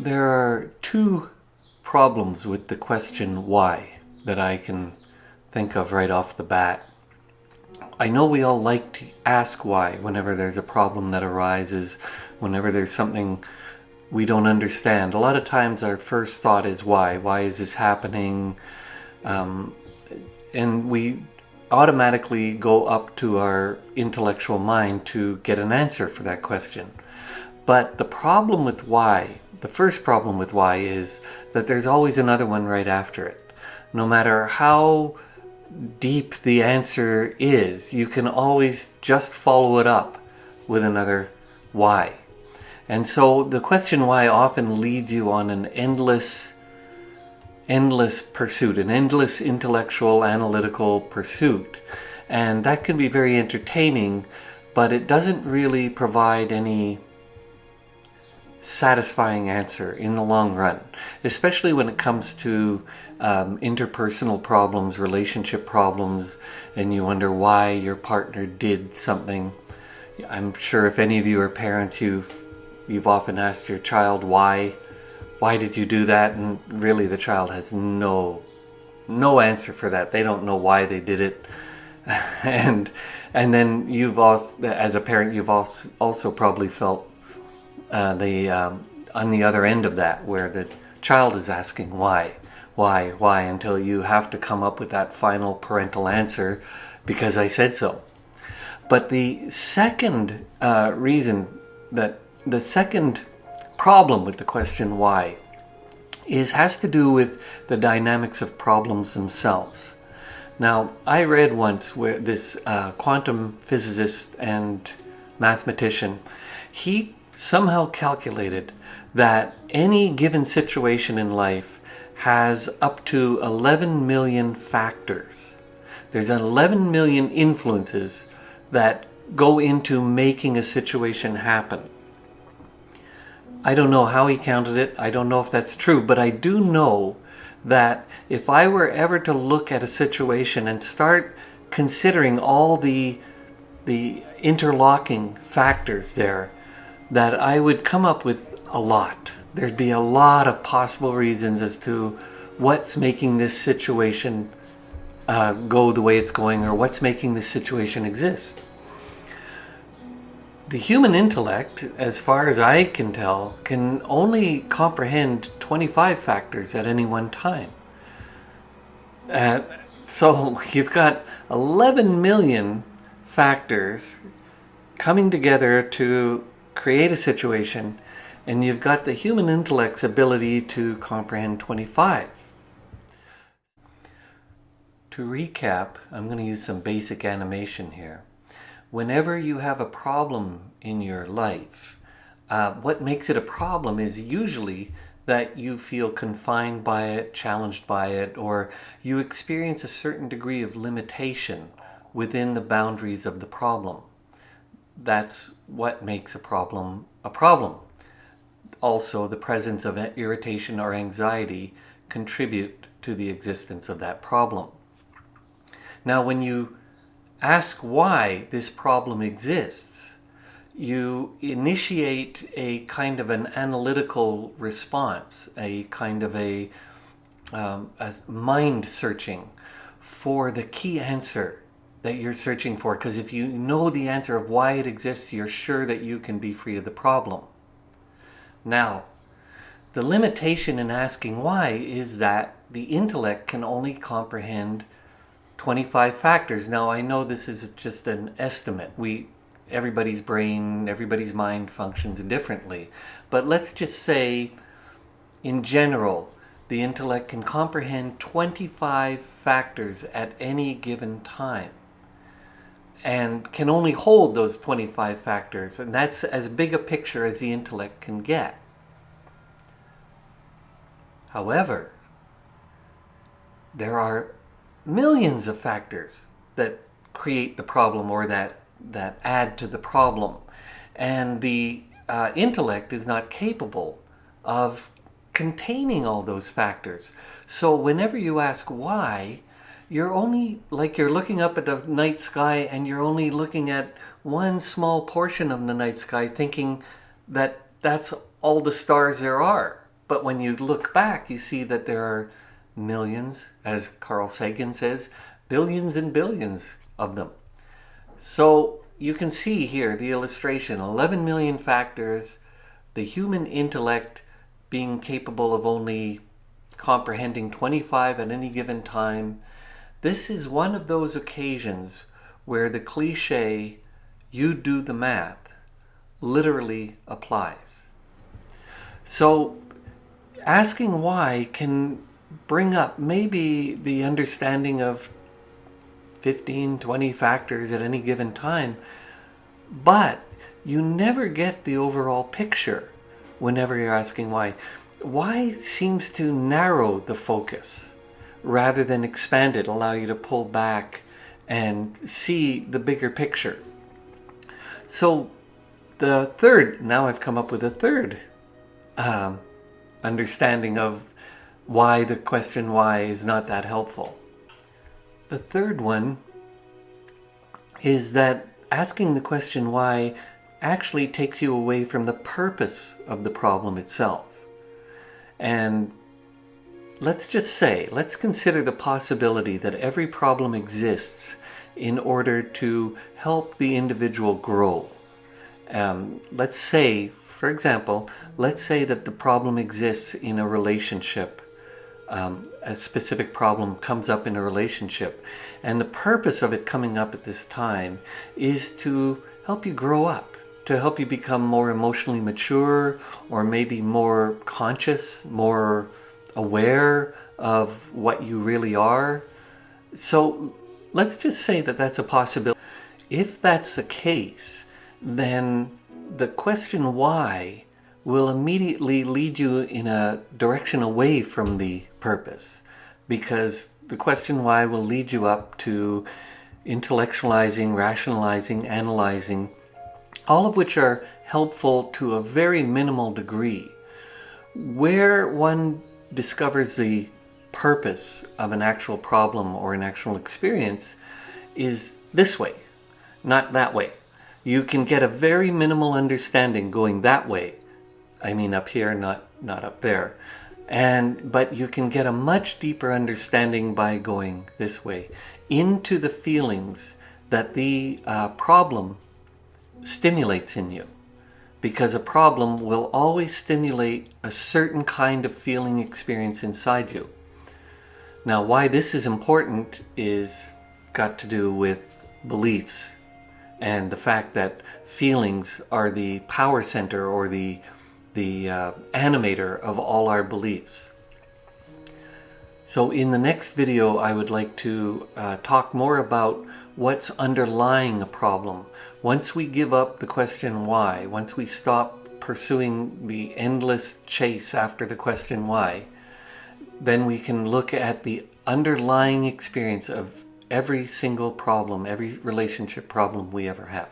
There are two problems with the question why that I can think of right off the bat. I know we all like to ask why whenever there's a problem that arises, whenever there's something we don't understand. A lot of times our first thought is why? Why is this happening? And we automatically go up to our intellectual mind to get an answer for that question. But the problem with why, the first problem with why, is that there's always another one right after it. No matter how deep the answer is, you can always just follow it up with another why. And so the question why often leads you on an endless pursuit, an endless intellectual, analytical pursuit. And that can be very entertaining, but it doesn't really provide any satisfying answer in the long run, especially when it comes to interpersonal problems, relationship problems, and you wonder why your partner did something. I'm sure if any of you are parents, you've often asked your child why did you do that, and really the child has no answer for that. They don't know why they did it. and then as a parent, you've also probably felt on the other end of that, where the child is asking why, until you have to come up with that final parental answer, because I said so. But the second the second problem with the question why has to do with the dynamics of problems themselves. Now, I read once where this quantum physicist and mathematician, he somehow calculated that any given situation in life has up to 11 million factors. There's 11 million influences that go into making a situation happen. I don't know how he counted it. I don't know if that's true, but I do know that if I were ever to look at a situation and start considering all the interlocking factors there, that I would come up with a lot. There'd be a lot of possible reasons as to what's making this situation go the way it's going, or what's making this situation exist. The human intellect, as far as I can tell, can only comprehend 25 factors at any one time. So you've got 11 million factors coming together to create a situation, and you've got the human intellect's ability to comprehend 25. To recap, I'm going to use some basic animation here. Whenever you have a problem in your life, what makes it a problem is usually that you feel confined by it, challenged by it, or you experience a certain degree of limitation within the boundaries of the problem. That's what makes a problem a problem. Also, the presence of irritation or anxiety contribute to the existence of that problem. Now, when you ask why this problem exists, you initiate a kind of an analytical response, a kind of a mind searching for the key answer that you're searching for. Because if you know the answer of why it exists, you're sure that you can be free of the problem. Now, the limitation in asking why is that the intellect can only comprehend 25 factors. Now, I know this is just an estimate. Everybody's brain, everybody's mind functions differently. But let's just say, in general, the intellect can comprehend 25 factors at any given time, and can only hold those 25 factors. And that's as big a picture as the intellect can get. However, there are millions of factors that create the problem, or that add to the problem. And the intellect is not capable of containing all those factors. So whenever you ask why, you're only, like you're looking up at the night sky and you're only looking at one small portion of the night sky, thinking that that's all the stars there are. But when you look back, you see that there are millions, as Carl Sagan says, billions and billions of them. So you can see here the illustration, 11 million factors, the human intellect being capable of only comprehending 25 at any given time. This is one of those occasions where the cliche, you do the math, literally applies. So asking why can bring up maybe the understanding of 15, 20 factors at any given time, but you never get the overall picture whenever you're asking why. Why seems to narrow the focus rather than expand it, allow you to pull back and see the bigger picture. So now I've come up with a third understanding of why the question why is not that helpful. The third one is that asking the question why actually takes you away from the purpose of the problem itself. And let's consider the possibility that every problem exists in order to help the individual grow. Let's say, for example, that the problem exists in a relationship. A specific problem comes up in a relationship, and the purpose of it coming up at this time is to help you grow up, to help you become more emotionally mature, or maybe more conscious, more aware of what you really are. So let's just say that that's a possibility. If that's the case, then the question why will immediately lead you in a direction away from the purpose, because the question why will lead you up to intellectualizing, rationalizing, analyzing, all of which are helpful to a very minimal degree. Where one discovers the purpose of an actual problem or an actual experience is this way, not that way. You can get a very minimal understanding going that way. I mean up here, not up there. But you can get a much deeper understanding by going this way, into the feelings that the problem stimulates in you. Because a problem will always stimulate a certain kind of feeling experience inside you. Now, why this is important is got to do with beliefs and the fact that feelings are the power center or the animator of all our beliefs. So in the next video, I would like to talk more about what's underlying a problem. Once we give up the question why, once we stop pursuing the endless chase after the question why, then we can look at the underlying experience of every single problem, every relationship problem we ever have.